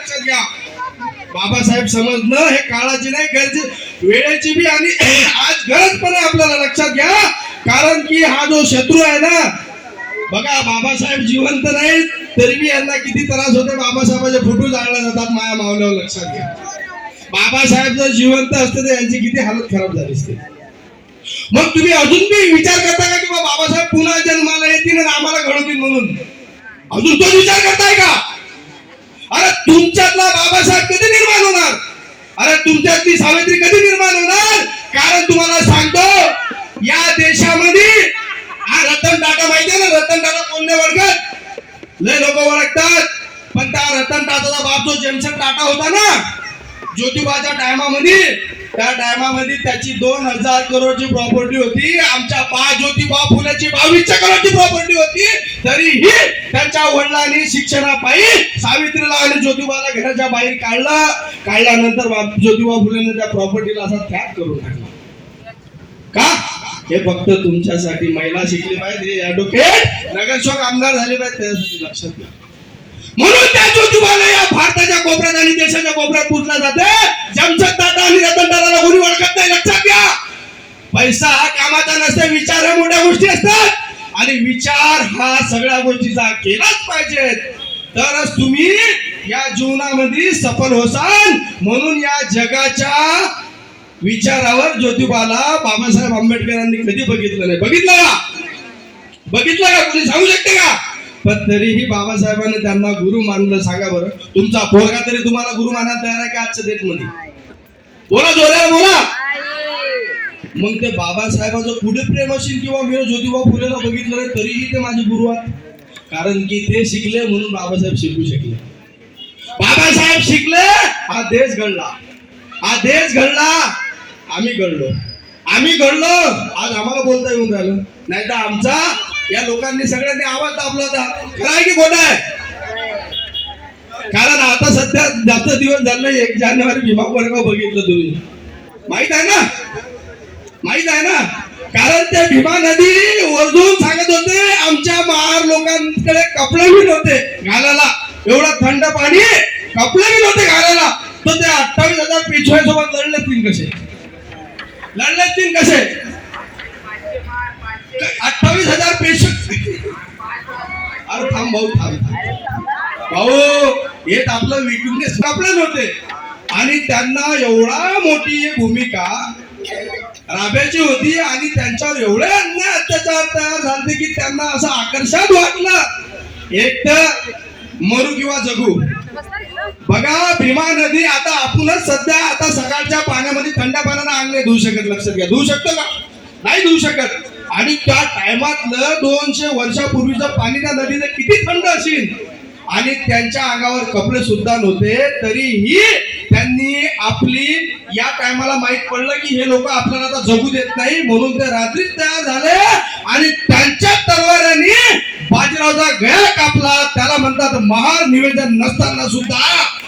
लक्षात घ्या. बाबासाहेब समजणं हे काळाची नाही गरजे वेळेची बी आणि आज गरज पण आहे आपल्याला लक्षात घ्या. कारण की हा जो शत्रू आहे ना बघा बाबासाहेब जिवंत नाही तरी बी यांना किती त्रास होते. बाबासाहेबाचे फोटो जाळले जातात माया मावल्यावर लक्षात घ्या. बाबासाहेब जर जिवंत असते तर यांची किती हालत खराब झाली असते. मग तुम्ही अजून बी विचार करता का की बाबासाहेब पुन्हा जन्माला येतील आणि आम्हाला घडवतील म्हणून अजून तो विचार करताय का? अरे तुमच्यातला बाबासाहेब कधी निर्माण होणार? अरे तुमच्यातली सावित्री कधी निर्माण होणार? कारण तुम्हाला सांगतो या देशामध्ये हा रतन टाटा माहितीये ना, रतन टाटा कोण नाही ओळखत? लय लोक ओळखतात पण त्या रतन टाटाचा बाप जो जेमसन टाटा होता ना ज्योतिबाच्या टायमामध्ये त्या टायमामध्ये त्याची 2000 करोडची प्रॉपर्टी होती. आमच्या ज्योतिबा फुलेची 22 करोडची प्रॉपर्टी होती. तरीही त्यांच्या वडिलांनी शिक्षणापायी सावित्रीला आणि ज्योतिबाला घराच्या बाहेर काढल्यानंतर ज्योतिबा फुलेने त्या प्रॉपर्टीला असा त्याग करून टाकला. का? हे फक्त तुमच्यासाठी महिला शिकली पाहिजे, ऍडव्होकेट नगरसेवक आमदार झाले पाहिजे त्यासाठी लक्षात घ्या. म्हणून त्या ज्योतिबाला या भारताच्या कोपऱ्यात आणि देशाच्या कोपऱ्यात पुजला जाते. जमशेद टाटा आणि रतन टाटाला कोणी ओळखत नाही लक्षात घ्या. पैसा हा कामाचा नसते, विचार हा मोठ्या गोष्टी असतात आणि विचार हा सगळ्या गोष्टीचा केलाच पाहिजे तरच तुम्ही या जीवनामध्ये सफल होसाल. म्हणून या जगाच्या विचारावर ज्योतिबाला बाबासाहेब आंबेडकरांनी कधी बघितलं नाही. बघितलं का कोणी सांगू शकते का? पण तरीही बाबासाहेबांनी त्यांना गुरु मानलं. सांगा बरं तुमचा पोरगा तरी तुम्हाला गुरु मानायला तयार आहे का आजच्या डेट मध्ये? बोला जोरावर बोला. मग ते बाबासाहेबांचं पुढे प्रेम असेल किंवा मी ज्योतिबा फुलेला बघितलं नाही तरीही ते माझे गुरु आहेत. कारण की ते शिकले म्हणून बाबासाहेब शिकू शकले. बाबासाहेब शिकले हा देश घडला. हा देश घडला. आम्ही घडलो आज आम्हाला बोलता येऊन राहिलं. नाही तर आमचा या लोकांनी सगळ्यांनी आवाज दाबला होता. खरं आहे की खोटं आहे? कारण आता सध्या जास्त दिवस झाले 1 जानेवारी भीमा कोरेगाव बघितलं तुम्ही माहित आहे ना. कारण ते भीमा नदी वरदून सांगत होते आमच्या महार लोकांकडे कपडे बी नव्हते घालायला. एवढं थंड पाणी कपडे बी नव्हते घालायला. तर ते 28,000 पेशव्यासोबत लढले कसे? 28,000 पेशवे. अरे थांब भाऊ हे आपलं विकनेस कपडे नव्हते आणि त्यांना एवढा मोठी भूमिका राबायची होती आणि त्यांच्यावर एवढे अन्याय अत्याचार तयार झाले की त्यांना असं आकर्षण वाटलं एक तर मरू किंवा जगू. बघा भीमा नदी आता आपणच सध्या आता सकाळच्या पाण्यामध्ये थंड पाण्याने अंग नाही धुवू शकत. लक्षात घ्या. धुवू शकतो का? नाही धुवू शकत. आणि त्या टायमातलं 200 वर्षापूर्वीचं पाणी त्या नदीचं किती थंड असेल आणि त्यांच्या अंगावर कपडे सुद्धा नव्हते तरीही त्यांनी आपली या टायमाला माहित पडलं की हे लोक आपल्याला आता जगू देत नाही म्हणून ते रात्रीच तयार झाले आणि त्यांच्या तलवारांनी बाजीरावचा गळा कापला. त्याला म्हणतात महार निवेदन नसताना सुद्धा.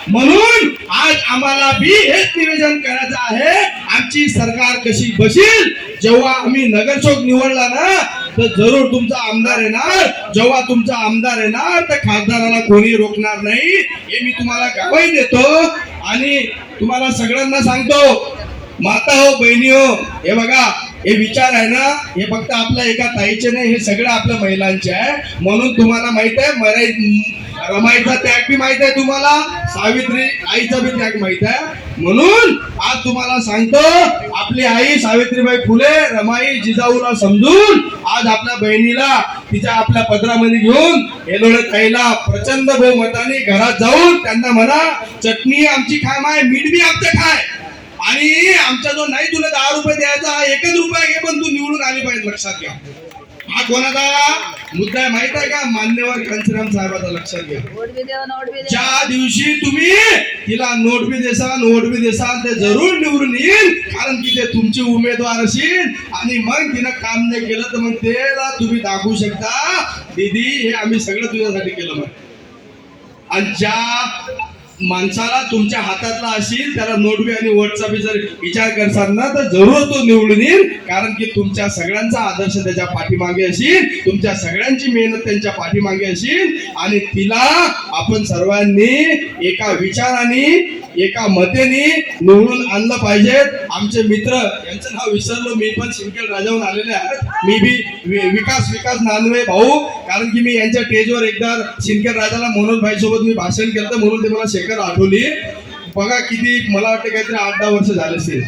म्हणून आज आम्हाला बी हेच निवेदन करायचं आहे. आमची सरकार कशी बसील जेव्हा आम्ही नगरसेवक निवडला ना तर जरूर तुमचा आमदार येणार. जेव्हा तुमचा आमदार येणार तर खासदाराला कोणी रोखणार नाही हे मी तुम्हाला गवाही देतो. आणि तुम्हाला सगळ्यांना सांगतो माता हो बहिणी हो हे बघा हे विचार आहे ना हे फक्त आपल्या एका ताईचे नाही हे सगळं आपल्या महिलांचे आहे. म्हणून तुम्हाला माहित आहे रमाईचा त्याग बी माहित आहे तुम्हाला. सावित्री आईचा बी त्याग माहित आहे. म्हणून आज तुम्हाला सांगतो आपली आई सावित्रीबाई फुले रमाई जिजाऊला समजून आज आपल्या बहिणीला तिच्या आपल्या पदरामध्ये घेऊन हेलोळे ताईला प्रचंड बहुमताने घरात जाऊन त्यांना म्हणा चटणी आमची खाय माय मीठ बी आमचं खाय आणि आमचा जो नाही तुला 10 रुपये द्यायचा 1 रुपया घे पण तू निवडून आली पाहिजे. लक्षात घ्या. हा कोणाचा मुद्दा आहे माहित आहे का? मान्यवर कांचीराम साहेबाचा. लक्षात घ्या. ज्या दिवशी तुम्ही तिला नोट बी देसाल ते जरूर निवडून येईल कारण की ते तुमचे उमेदवार असेल आणि मग तिनं काम नाही केलं तर मग त्याला तुम्ही दाखवू शकता दीदी हे आम्ही सगळं तुझ्यासाठी केलं. मग आणि ज्या माणसाला तुमच्या हातातला असेल त्याला नोटबी आणि व्हॉट्सअप जर विचार करसाल ना तर जरूर तो निवडून येईल, कारण की तुमच्या सगळ्यांचा आदर्श त्याच्या पाठीमागे असेल, तुमच्या सगळ्यांची मेहनत त्यांच्या पाठीमागे असेल आणि तिला आपण सर्वांनी एका विचाराने एका मतेने निवडून आणलं पाहिजे. आमचे मित्र यांचं नाव विसरलो मी, पण सिंदखेड राजाहून आलेले आहेत. मी बी विकास नानवे भाऊ, कारण की मी यांच्या स्टेजवर एकदा सिंदखेड राजाला मनोज भाई सोबत मी भाषण केलं म्हणून ते मला शेखर आठवली. बघा किती मला वाटतं काहीतरी 8-10 वर्ष झाले असतील.